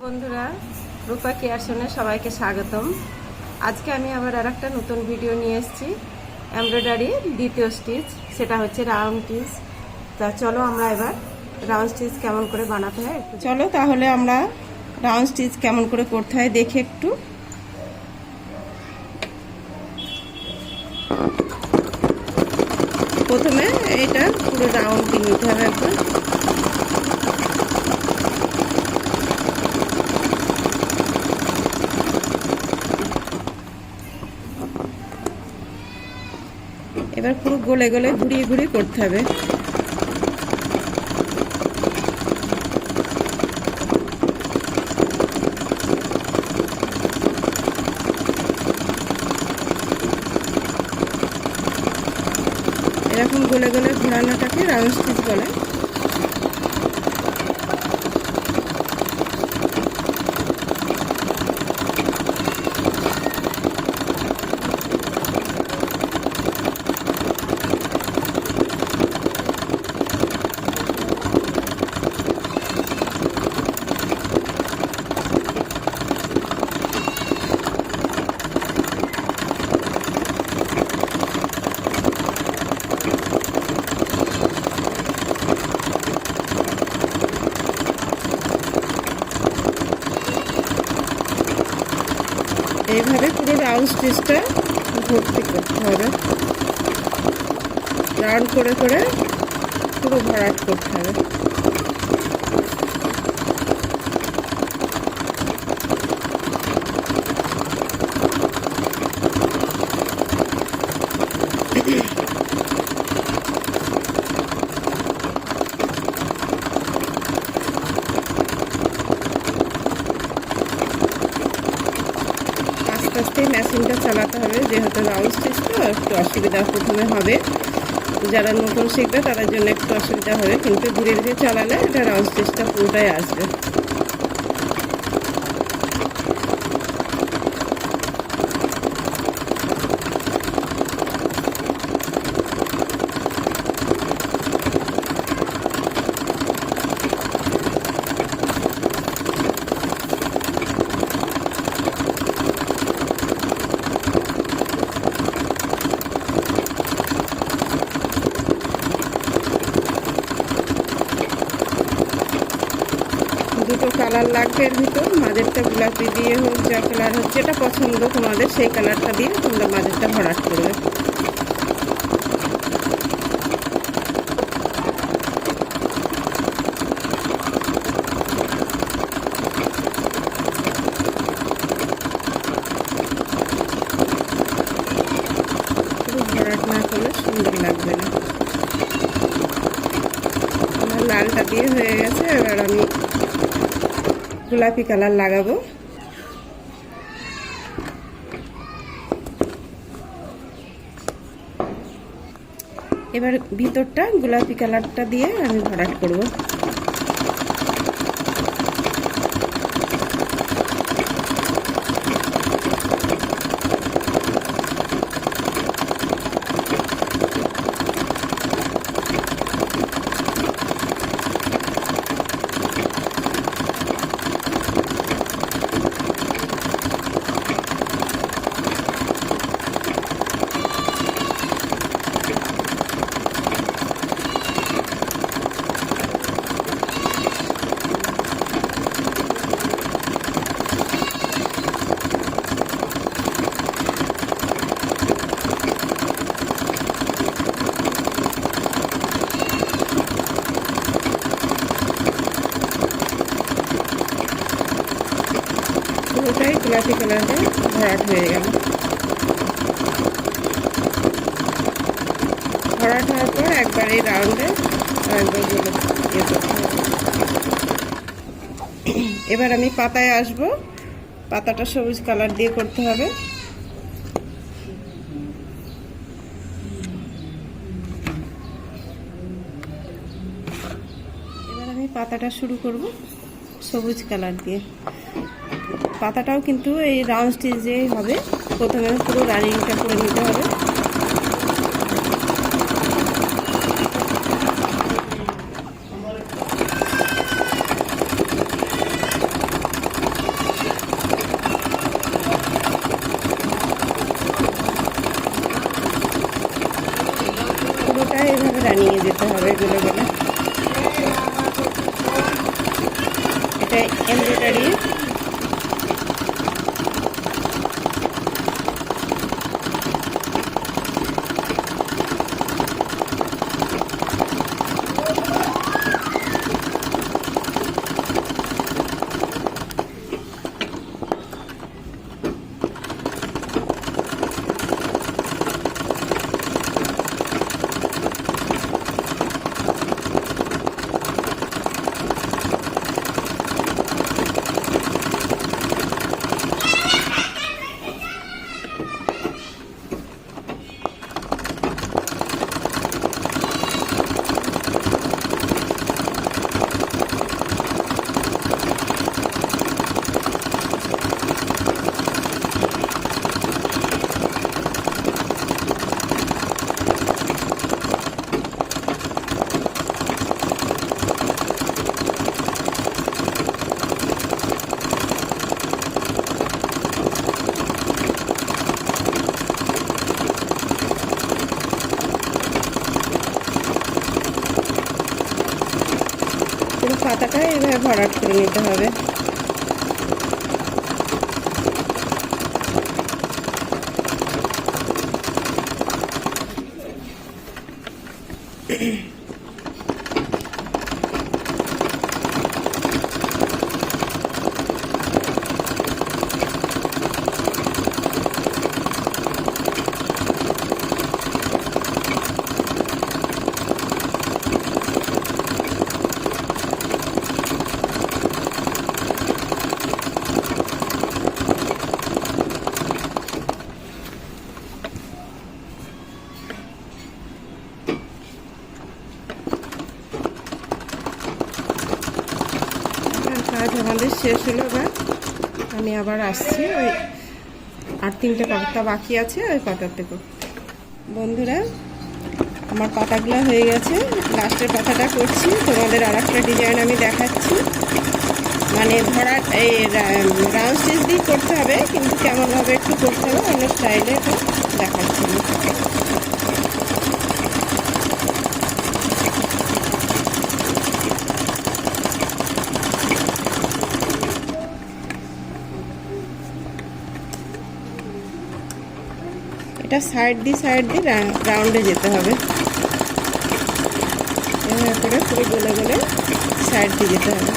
বন্ধুরা, রূপা ক্রিয়েশনে সবাইকে স্বাগতম। আজকে আমি আবার আরেকটা নতুন ভিডিও নিয়ে এসেছি। এমব্রয়ডারি দ্বিতীয় স্টিচ, সেটা হচ্ছে রাউন্ড স্টিচ। তা চলো আমরা এবার রাউন্ড স্টিচ কেমন করে বানাতে হয় চলো তাহলে আমরা রাউন্ড স্টিচ কেমন করে করতে হয় দেখি একটু। প্রথমে এটা পুরো রাউন্ড দিয়ে নিতে হবে একবার। এবার পুরো গোলে গোলে ঘুরিয়ে ঘুরিয়ে করতে হবে। এরকম গোলে গোলে ঘোরানোটাকে রাউন্ড স্টিচ বলে। এইভাবে পুরো রাউন্ড স্টিচটা ভর্তি করতে হবে, রাউন্ড করে করে পুরো ভরাট করতে হবে। আস্তে আস্তে মেশিনটা চালাতে হবে, যেহেতু রাউন্ড স্টিচ তো একটু অসুবিধা প্রথমে হবে। যারা নতুন শিখবে তাদের জন্য একটু অসুবিধা হবে, কিন্তু ধীরে ধীরে চালালে এটা রাউন্ড স্টিচটা পুরোটাই আসবে। দুটো কালার লাগবে এর ভিতর, মাঝেরটা গোলাপি দিয়ে হোক, যা কালার হোক যেটা পছন্দ তোমাদের সেই কালারটা দিয়ে তোমরা মাঝেরটা ভরাট করবে। ভরাট না করলে সুন্দর লাগবে না। আমার লালটা দিয়ে হয়ে গেছে, এবার আমি গোলাপি কালার লাগাবো। এবার ভিতরটা গোলাপি কালারটা দিয়ে আমি ভরাট করব। পুরোটাই গোলাপি কালারে ভরাট হয়ে গেল। ভরাট হওয়ার পর একবার এই রাউন্ডে এবার আমি পাতায় আসব। পাতাটা সবুজ কালার দিয়ে করতে হবে। এবার আমি পাতাটা শুরু করব সবুজ কালার দিয়ে। পাতাটাও কিন্তু এই রাউন্ড স্টিচে হবে। প্রথমে পুরো রানিংটা করে নিতে হবে। নিয়ে যেতে হবে গলে গলে। এটা এমব্রয়ডারি। পুরো পাতাটা এইভাবে ভরাট করে নিতে হবে। কাজ আমাদের শেষ হলো। এবার আমি আবার আসছি, ওই আর 3টে পাতা বাকি আছে, ওই পাতার থেকে। বন্ধুরা, আমার পাতাগুলো হয়ে গেছে, লাস্টের পাতাটা করছি। তোমাদের আর একটা ডিজাইন আমি দেখাচ্ছি, মানে ভরা এই রাউন্ড স্টিচ দিয়ে করতে হবে, কিন্তু কেমনভাবে একটু করতে হবে অন্য স্টাইলে, এটা দেখাচ্ছি। এটা সাইড দিয়ে রাউন্ডে যেতে হবে, এভাবে করে পুরো গলে গলে সাইড দিয়ে যেতে হবে।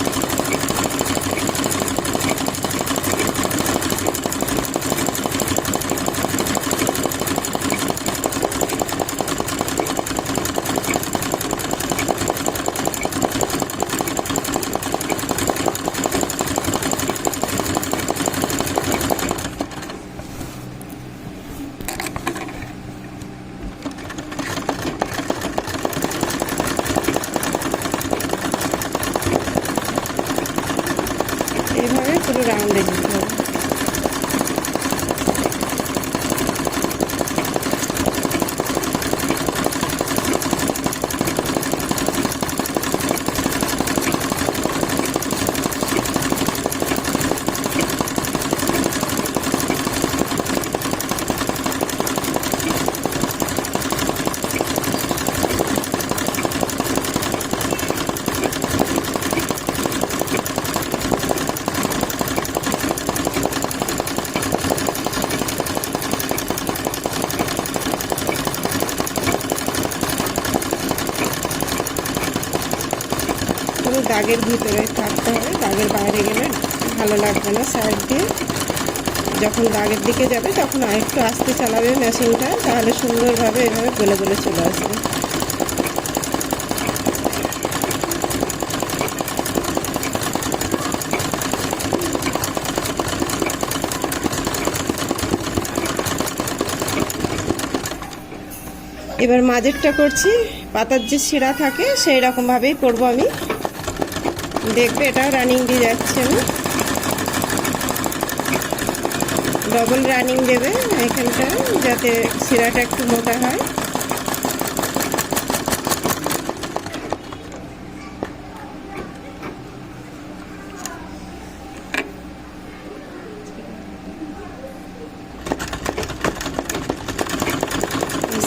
এইভাবে পুরো রাউন্ডে দিতে হবে। পুরো দাগের ভিতরে থাকতে হবে, দাগের বাইরে গেলে ভালো লাগবে না। সাইড দিয়ে যখন দাগের দিকে যাবে তখন আরেকটু আস্তে চালাবে মেশিনটা, তাহলে সুন্দরভাবে এভাবে গলে গলে চলে আসবে। এবার মাঝেরটা করছি, পাতার যে শিরা থাকে সেই রকম ভাবেই করবো আমি। দেখবে এটাও রানিং দিয়ে যাচ্ছে, আমি ডবল রানিং দেবে এখানটা, যাতে শিরাটা একটু মোটা হয়।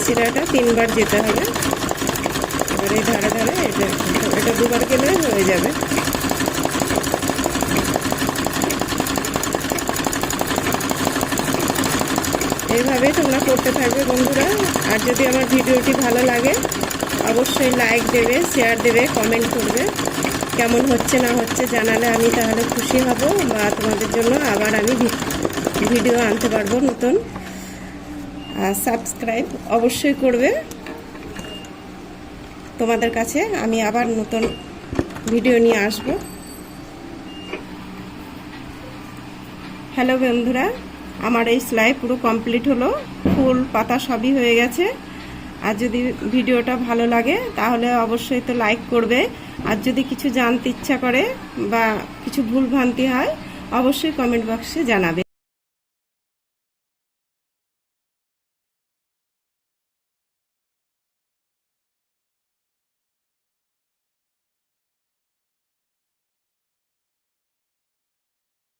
শিরাটা 3 বার যেতে হবে। তারপরে এই ধারে ধারে এটা দুবার গেলে হয়ে যাবে। এইভাবে তোমরা করতে থাকবে বন্ধুরা। আর যদি আমার ভিডিওটি ভালো লাগে অবশ্যই লাইক দেবে, শেয়ার দেবে, কমেন্ট করবে। কেমন হচ্ছে না হচ্ছে জানালে আমি তাহলে খুশি হব, বা তোমাদের জন্য আবার আমি ভিডিও আনতে পারবো নতুন। আর সাবস্ক্রাইব অবশ্যই করবে। তোমাদের কাছে আমি আবার নতুন ভিডিও নিয়ে আসব। হ্যালো বন্ধুরা, আমার এই সেলাই পুরো কমপ্লিট হলো, ফুল পাতা সবই হয়ে গেছে। আর যদি ভিডিওটা ভালো লাগে তাহলে অবশ্যই তো লাইক করবে। আর যদি কিছু জানতে ইচ্ছা করে বা কিছু ভুল ভ্রান্তি হয় অবশ্যই কমেন্ট বক্সে জানাবে।